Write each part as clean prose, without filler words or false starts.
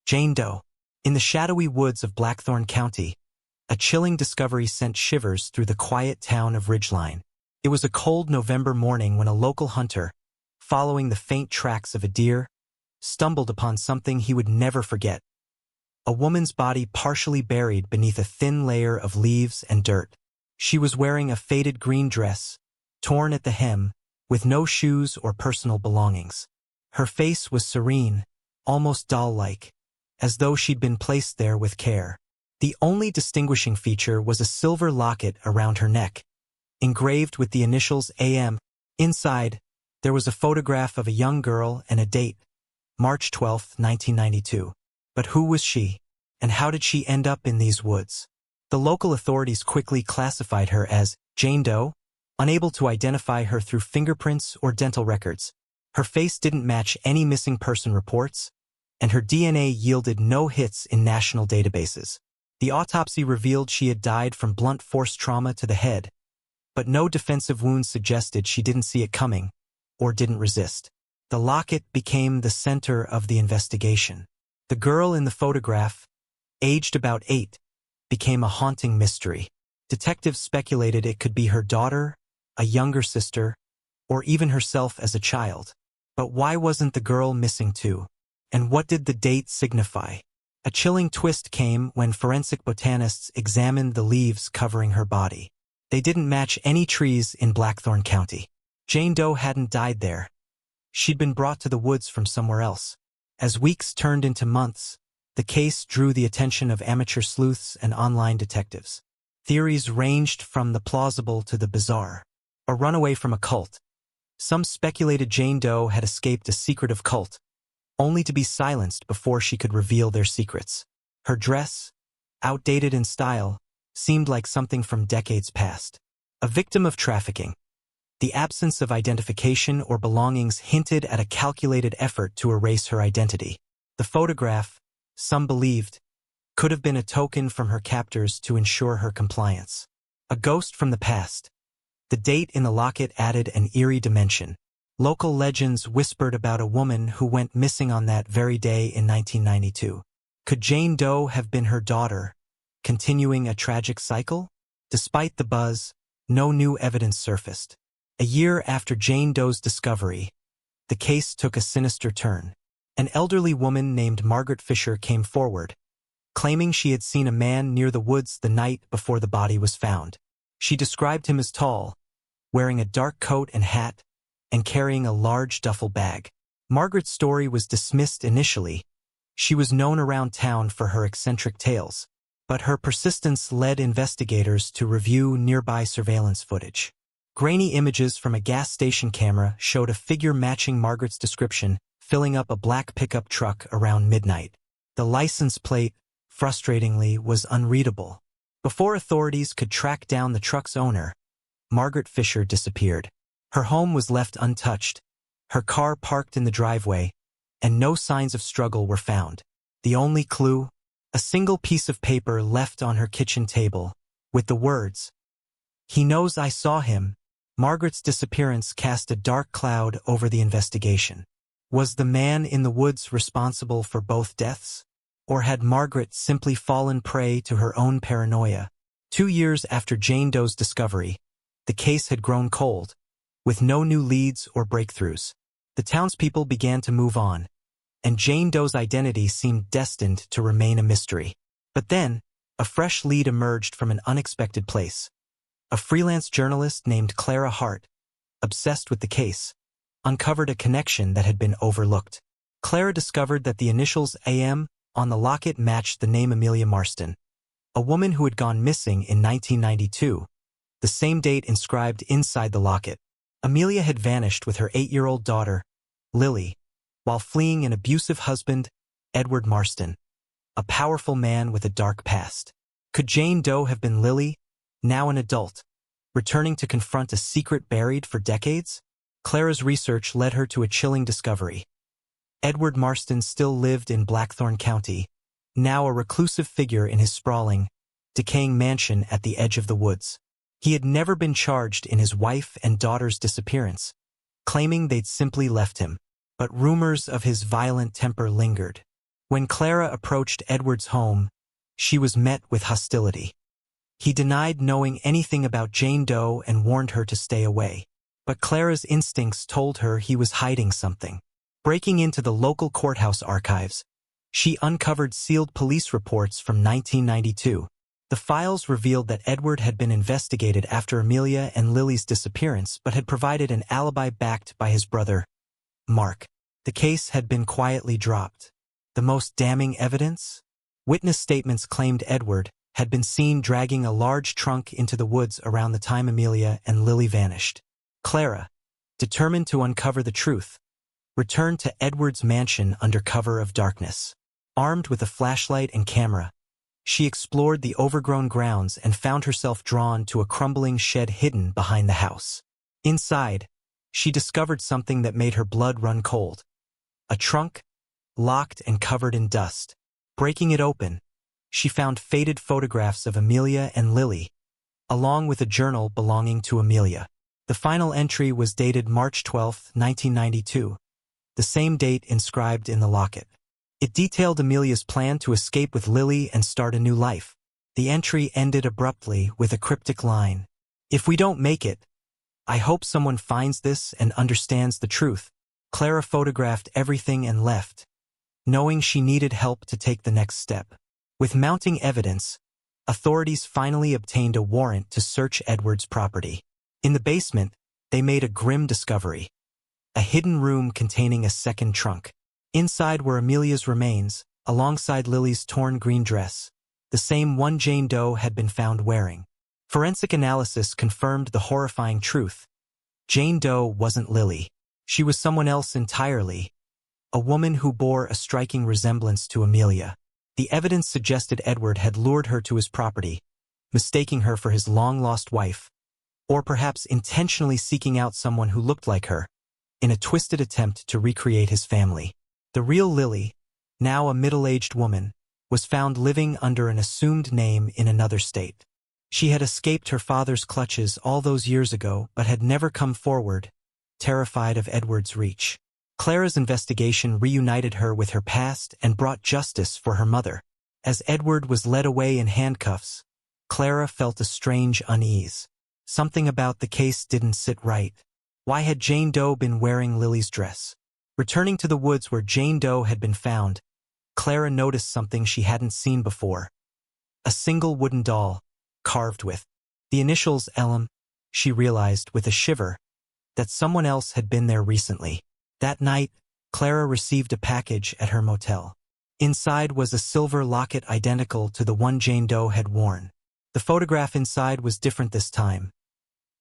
Jane Doe. In the shadowy woods of Blackthorn County, a chilling discovery sent shivers through the quiet town of Ridgeline. It was a cold November morning when a local hunter, following the faint tracks of a deer, stumbled upon something he would never forget. A woman's body partially buried beneath a thin layer of leaves and dirt. She was wearing a faded green dress, torn at the hem, with no shoes or personal belongings. Her face was serene, almost doll-like, as though she'd been placed there with care. The only distinguishing feature was a silver locket around her neck, engraved with the initials AM. Inside, there was a photograph of a young girl and a date, March 12, 1992. But who was she, and how did she end up in these woods? The local authorities quickly classified her as Jane Doe, unable to identify her through fingerprints or dental records. Her face didn't match any missing person reports, and her DNA yielded no hits in national databases. The autopsy revealed she had died from blunt force trauma to the head, but no defensive wounds suggested she didn't see it coming or didn't resist. The locket became the center of the investigation. The girl in the photograph, aged about 8, became a haunting mystery. Detectives speculated it could be her daughter, a younger sister, or even herself as a child. But why wasn't the girl missing too? And what did the date signify? A chilling twist came when forensic botanists examined the leaves covering her body. They didn't match any trees in Blackthorn County. Jane Doe hadn't died there. She'd been brought to the woods from somewhere else. As weeks turned into months, the case drew the attention of amateur sleuths and online detectives. Theories ranged from the plausible to the bizarre. A runaway from a cult. Some speculated Jane Doe had escaped a secretive cult, only to be silenced before she could reveal their secrets. Her dress, outdated in style, seemed like something from decades past. A victim of trafficking. The absence of identification or belongings hinted at a calculated effort to erase her identity. The photograph, some believed, could have been a token from her captors to ensure her compliance. A ghost from the past. The date in the locket added an eerie dimension. Local legends whispered about a woman who went missing on that very day in 1992. Could Jane Doe have been her daughter, continuing a tragic cycle? Despite the buzz, no new evidence surfaced. A year after Jane Doe's discovery, the case took a sinister turn. An elderly woman named Margaret Fisher came forward, claiming she had seen a man near the woods the night before the body was found. She described him as tall, wearing a dark coat and hat, and carrying a large duffel bag. Margaret's story was dismissed initially. She was known around town for her eccentric tales, but her persistence led investigators to review nearby surveillance footage. Grainy images from a gas station camera showed a figure matching Margaret's description, filling up a black pickup truck around midnight. The license plate, frustratingly, was unreadable. Before authorities could track down the truck's owner, Margaret Fisher disappeared. Her home was left untouched, her car parked in the driveway, and no signs of struggle were found. The only clue? A single piece of paper left on her kitchen table, with the words, "He knows I saw him." Margaret's disappearance cast a dark cloud over the investigation. Was the man in the woods responsible for both deaths? Or had Margaret simply fallen prey to her own paranoia? 2 years after Jane Doe's discovery, the case had grown cold, with no new leads or breakthroughs. The townspeople began to move on, and Jane Doe's identity seemed destined to remain a mystery. But then, a fresh lead emerged from an unexpected place. A freelance journalist named Clara Hart, obsessed with the case, uncovered a connection that had been overlooked. Clara discovered that the initials AM on the locket matched the name Amelia Marston, a woman who had gone missing in 1992, the same date inscribed inside the locket. Amelia had vanished with her 8-year-old daughter, Lily, while fleeing an abusive husband, Edward Marston, a powerful man with a dark past. Could Jane Doe have been Lily, now an adult, returning to confront a secret buried for decades? Clara's research led her to a chilling discovery. Edward Marston still lived in Blackthorn County, now a reclusive figure in his sprawling, decaying mansion at the edge of the woods. He had never been charged in his wife and daughter's disappearance, claiming they'd simply left him. But rumors of his violent temper lingered. When Clara approached Edward's home, she was met with hostility. He denied knowing anything about Jane Doe and warned her to stay away. But Clara's instincts told her he was hiding something. Breaking into the local courthouse archives, she uncovered sealed police reports from 1992. The files revealed that Edward had been investigated after Amelia and Lily's disappearance but had provided an alibi backed by his brother, Mark. The case had been quietly dropped. The most damning evidence? Witness statements claimed Edward had been seen dragging a large trunk into the woods around the time Amelia and Lily vanished. Clara, determined to uncover the truth, returned to Edward's mansion under cover of darkness. Armed with a flashlight and camera, she explored the overgrown grounds and found herself drawn to a crumbling shed hidden behind the house. Inside, she discovered something that made her blood run cold. A trunk, locked and covered in dust. Breaking it open, she found faded photographs of Amelia and Lily, along with a journal belonging to Amelia. The final entry was dated March 12, 1992, the same date inscribed in the locket. It detailed Amelia's plan to escape with Lily and start a new life. The entry ended abruptly with a cryptic line. "If we don't make it, I hope someone finds this and understands the truth." Clara photographed everything and left, knowing she needed help to take the next step. With mounting evidence, authorities finally obtained a warrant to search Edward's property. In the basement, they made a grim discovery: a hidden room containing a second trunk. Inside were Amelia's remains, alongside Lily's torn green dress, the same one Jane Doe had been found wearing. Forensic analysis confirmed the horrifying truth. Jane Doe wasn't Lily. She was someone else entirely, a woman who bore a striking resemblance to Amelia. The evidence suggested Edward had lured her to his property, mistaking her for his long-lost wife, or perhaps intentionally seeking out someone who looked like her, in a twisted attempt to recreate his family. The real Lily, now a middle-aged woman, was found living under an assumed name in another state. She had escaped her father's clutches all those years ago but had never come forward, terrified of Edward's reach. Clara's investigation reunited her with her past and brought justice for her mother. As Edward was led away in handcuffs, Clara felt a strange unease. Something about the case didn't sit right. Why had Jane Doe been wearing Lily's dress? Returning to the woods where Jane Doe had been found, Clara noticed something she hadn't seen before. A single wooden doll, carved with the initials LM. She realized, with a shiver, that someone else had been there recently. That night, Clara received a package at her motel. Inside was a silver locket identical to the one Jane Doe had worn. The photograph inside was different this time.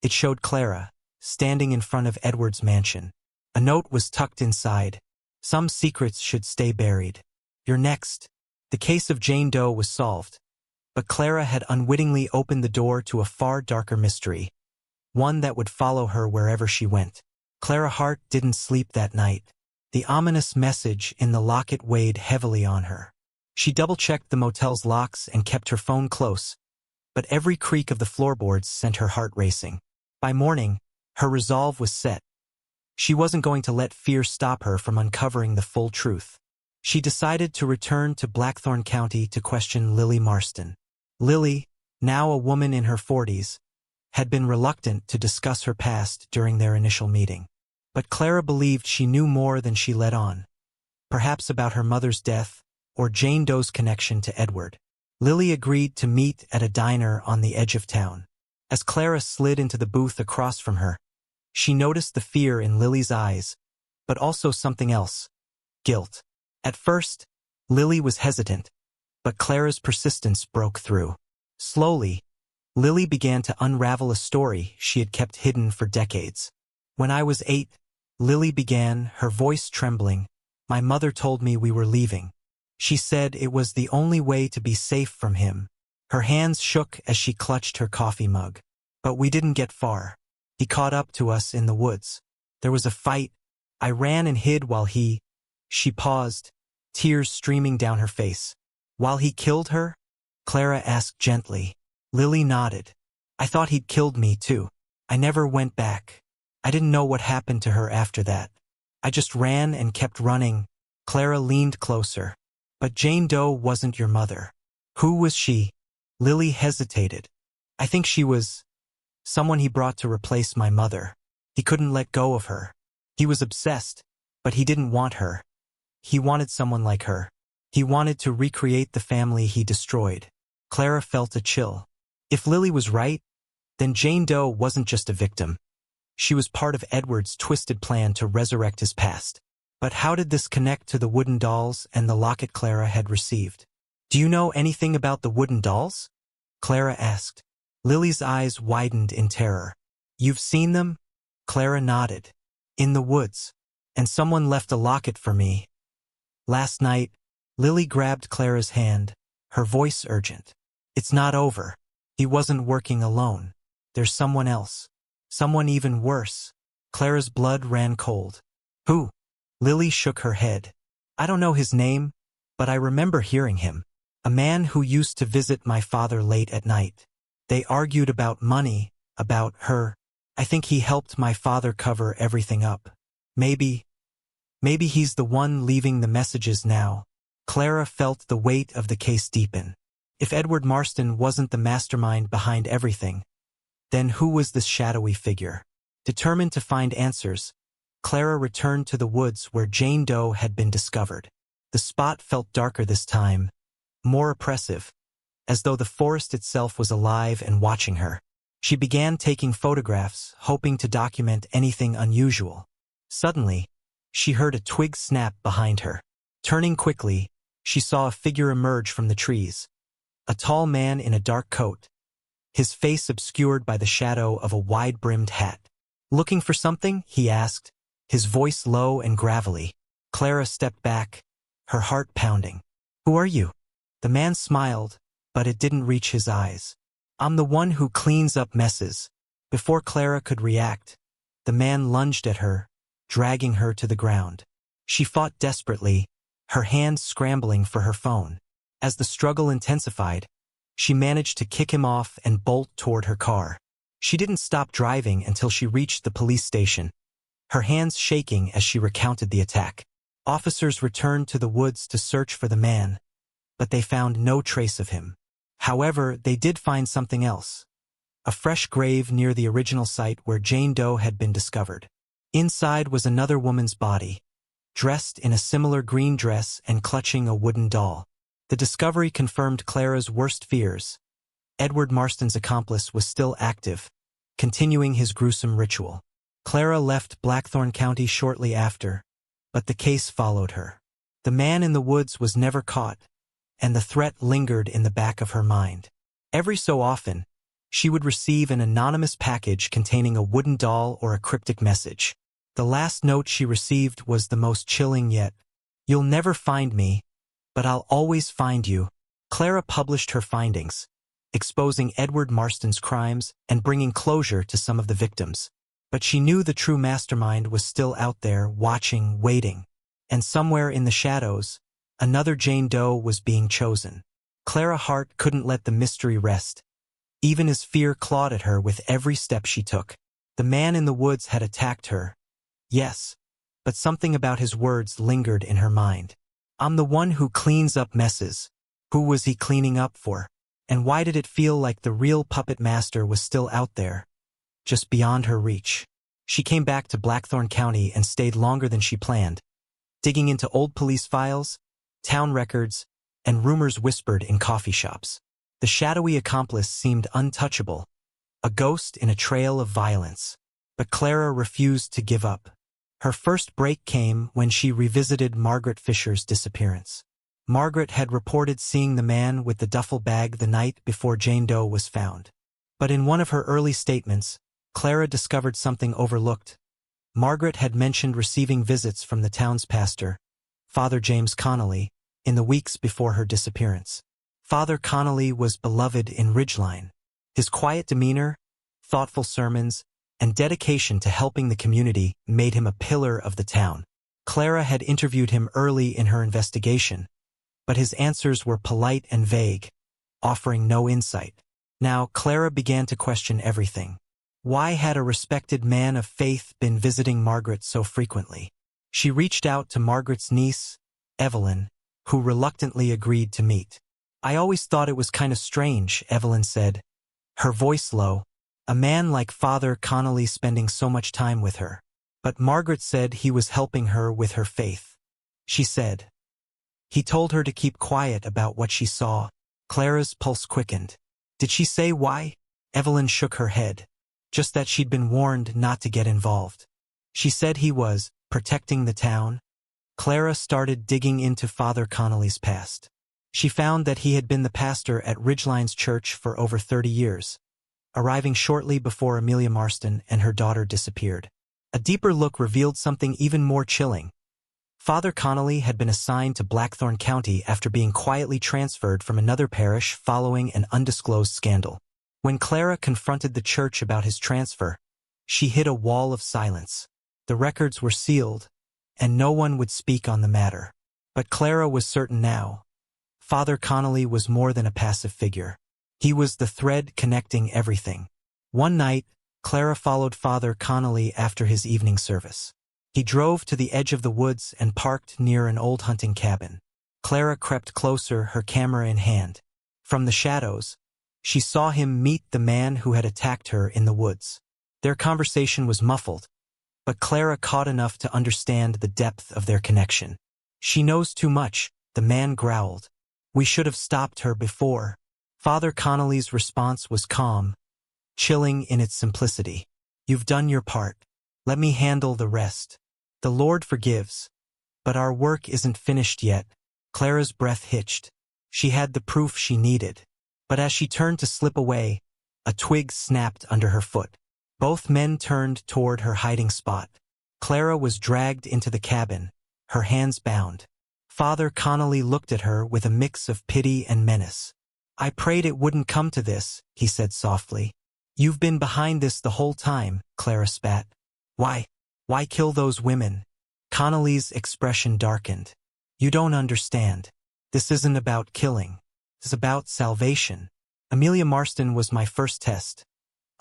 It showed Clara, standing in front of Edward's mansion. A note was tucked inside. "Some secrets should stay buried. You're next." The case of Jane Doe was solved, but Clara had unwittingly opened the door to a far darker mystery, one that would follow her wherever she went. Clara Hart didn't sleep that night. The ominous message in the locket weighed heavily on her. She double-checked the motel's locks and kept her phone close, but every creak of the floorboards sent her heart racing. By morning, her resolve was set. She wasn't going to let fear stop her from uncovering the full truth. She decided to return to Blackthorn County to question Lily Marston. Lily, now a woman in her 40s, had been reluctant to discuss her past during their initial meeting. But Clara believed she knew more than she let on, perhaps about her mother's death or Jane Doe's connection to Edward. Lily agreed to meet at a diner on the edge of town. As Clara slid into the booth across from her, she noticed the fear in Lily's eyes, but also something else: guilt. At first, Lily was hesitant, but Clara's persistence broke through. Slowly, Lily began to unravel a story she had kept hidden for decades. "When I was 8, Lily began, her voice trembling, "my mother told me we were leaving. She said it was the only way to be safe from him." Her hands shook as she clutched her coffee mug. "But we didn't get far. He caught up to us in the woods. There was a fight. I ran and hid while he—" She paused, tears streaming down her face. "While he killed her?" Clara asked gently. Lily nodded. "I thought he'd killed me too. I never went back. I didn't know what happened to her after that. I just ran and kept running." Clara leaned closer. But Jane Doe wasn't your mother. Who was she? Lily hesitated. I think she was someone he brought to replace my mother. He couldn't let go of her. He was obsessed, but he didn't want her. He wanted someone like her. He wanted to recreate the family he destroyed. Clara felt a chill. If Lily was right, then Jane Doe wasn't just a victim. She was part of Edward's twisted plan to resurrect his past. But how did this connect to the wooden dolls and the locket Clara had received? Do you know anything about the wooden dolls? Clara asked. Lily's eyes widened in terror. You've seen them? Clara nodded. In the woods. And someone left a locket for me. Last night, Lily grabbed Clara's hand, her voice urgent. It's not over. He wasn't working alone. There's someone else. Someone even worse. Clara's blood ran cold. Who? Lily shook her head. I don't know his name, but I remember hearing him. A man who used to visit my father late at night. They argued about money, about her. I think he helped my father cover everything up. Maybe he's the one leaving the messages now. Clara felt the weight of the case deepen. If Edward Marston wasn't the mastermind behind everything, then who was this shadowy figure? Determined to find answers, Clara returned to the woods where Jane Doe had been discovered. The spot felt darker this time, more oppressive, as though the forest itself was alive and watching her. She began taking photographs, hoping to document anything unusual. Suddenly, she heard a twig snap behind her. Turning quickly, she saw a figure emerge from the trees. A tall man in a dark coat, his face obscured by the shadow of a wide-brimmed hat. Looking for something? He asked, his voice low and gravelly. Clara stepped back, her heart pounding. Who are you? The man smiled, but it didn't reach his eyes. I'm the one who cleans up messes. Before Clara could react, the man lunged at her, dragging her to the ground. She fought desperately, her hands scrambling for her phone. As the struggle intensified, she managed to kick him off and bolt toward her car. She didn't stop driving until she reached the police station, her hands shaking as she recounted the attack. Officers returned to the woods to search for the man, but they found no trace of him. However, they did find something else. A fresh grave near the original site where Jane Doe had been discovered. Inside was another woman's body, dressed in a similar green dress and clutching a wooden doll. The discovery confirmed Clara's worst fears. Edward Marston's accomplice was still active, continuing his gruesome ritual. Clara left Blackthorn County shortly after, but the case followed her. The man in the woods was never caught, and the threat lingered in the back of her mind. Every so often, she would receive an anonymous package containing a wooden doll or a cryptic message. The last note she received was the most chilling yet. You'll never find me, but I'll always find you. Clara published her findings, exposing Edward Marston's crimes and bringing closure to some of the victims. But she knew the true mastermind was still out there, watching, waiting. And somewhere in the shadows, another Jane Doe was being chosen. Clara Hart couldn't let the mystery rest, even as fear clawed at her with every step she took. The man in the woods had attacked her. Yes, but something about his words lingered in her mind. I'm the one who cleans up messes. Who was he cleaning up for? And why did it feel like the real puppet master was still out there, just beyond her reach? She came back to Blackthorn County and stayed longer than she planned, digging into old police files, town records, and rumors whispered in coffee shops. The shadowy accomplice seemed untouchable, a ghost in a trail of violence. But Clara refused to give up. Her first break came when she revisited Margaret Fisher's disappearance. Margaret had reported seeing the man with the duffel bag the night before Jane Doe was found. But in one of her early statements, Clara discovered something overlooked. Margaret had mentioned receiving visits from the town's pastor, Father James Connolly, in the weeks before her disappearance. Father Connolly was beloved in Ridgeline. His quiet demeanor, thoughtful sermons, and dedication to helping the community made him a pillar of the town. Clara had interviewed him early in her investigation, but his answers were polite and vague, offering no insight. Now Clara began to question everything. Why had a respected man of faith been visiting Margaret so frequently? She reached out to Margaret's niece, Evelyn, who reluctantly agreed to meet. I always thought it was kind of strange, Evelyn said, her voice low. A man like Father Connolly spending so much time with her. But Margaret said he was helping her with her faith. She said. He told her to keep quiet about what she saw. Clara's pulse quickened. Did she say why? Evelyn shook her head. Just that she'd been warned not to get involved. She said he was protecting the town. Clara started digging into Father Connolly's past. She found that he had been the pastor at Ridgeline's church for over 30 years, arriving shortly before Amelia Marston and her daughter disappeared. A deeper look revealed something even more chilling. Father Connolly had been assigned to Blackthorn County after being quietly transferred from another parish following an undisclosed scandal. When Clara confronted the church about his transfer, she hit a wall of silence. The records were sealed, and no one would speak on the matter. But Clara was certain now. Father Connolly was more than a passive figure. He was the thread connecting everything. One night, Clara followed Father Connolly after his evening service. He drove to the edge of the woods and parked near an old hunting cabin. Clara crept closer, her camera in hand. From the shadows, she saw him meet the man who had attacked her in the woods. Their conversation was muffled, but Clara caught enough to understand the depth of their connection. She knows too much, the man growled. We should have stopped her before. Father Connolly's response was calm, chilling in its simplicity. You've done your part. Let me handle the rest. The Lord forgives. But our work isn't finished yet. Clara's breath hitched. She had the proof she needed. But as she turned to slip away, a twig snapped under her foot. Both men turned toward her hiding spot. Clara was dragged into the cabin, her hands bound. Father Connolly looked at her with a mix of pity and menace. I prayed it wouldn't come to this, he said softly. You've been behind this the whole time, Clara spat. Why kill those women? Connolly's expression darkened. You don't understand. This isn't about killing. It's about salvation. Amelia Marston was my first test.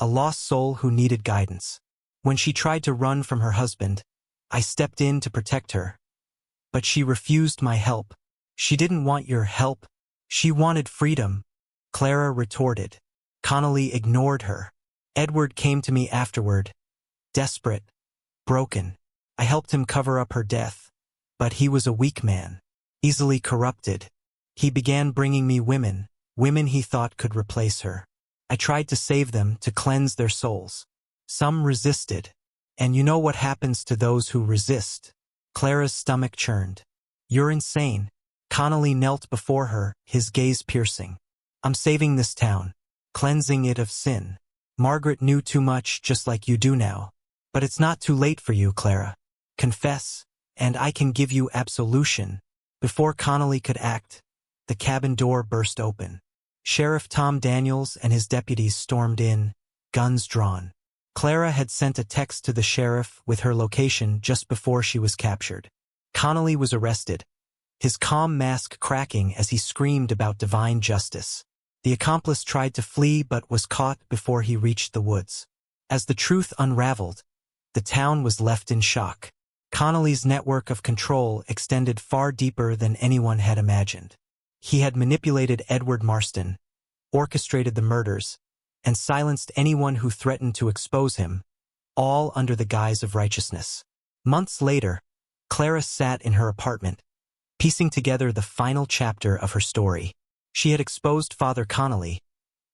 A lost soul who needed guidance. When she tried to run from her husband, I stepped in to protect her. But she refused my help. She didn't want your help. She wanted freedom, Clara retorted. Connolly ignored her. Edward came to me afterward, desperate, broken. I helped him cover up her death. But he was a weak man, easily corrupted. He began bringing me women he thought could replace her. I tried to save them, to cleanse their souls. Some resisted. And you know what happens to those who resist. Clara's stomach churned. You're insane. Connolly knelt before her, his gaze piercing. I'm saving this town, cleansing it of sin. Margaret knew too much, just like you do now. But it's not too late for you, Clara. Confess, and I can give you absolution. Before Connolly could act, the cabin door burst open. Sheriff Tom Daniels and his deputies stormed in, guns drawn. Clara had sent a text to the sheriff with her location just before she was captured. Connolly was arrested, his calm mask cracking as he screamed about divine justice. The accomplice tried to flee but was caught before he reached the woods. As the truth unraveled, the town was left in shock. Connolly's network of control extended far deeper than anyone had imagined. He had manipulated Edward Marston, orchestrated the murders, and silenced anyone who threatened to expose him, all under the guise of righteousness. Months later, Clara sat in her apartment, piecing together the final chapter of her story. She had exposed Father Connolly,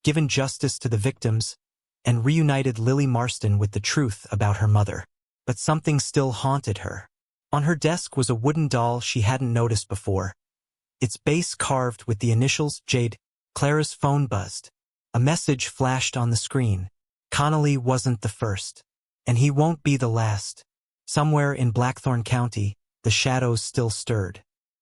given justice to the victims, and reunited Lily Marston with the truth about her mother. But something still haunted her. On her desk was a wooden doll she hadn't noticed before, its base carved with the initials Jade. Clara's phone buzzed. A message flashed on the screen. Connolly wasn't the first, and he won't be the last. Somewhere in Blackthorn County, the shadows still stirred.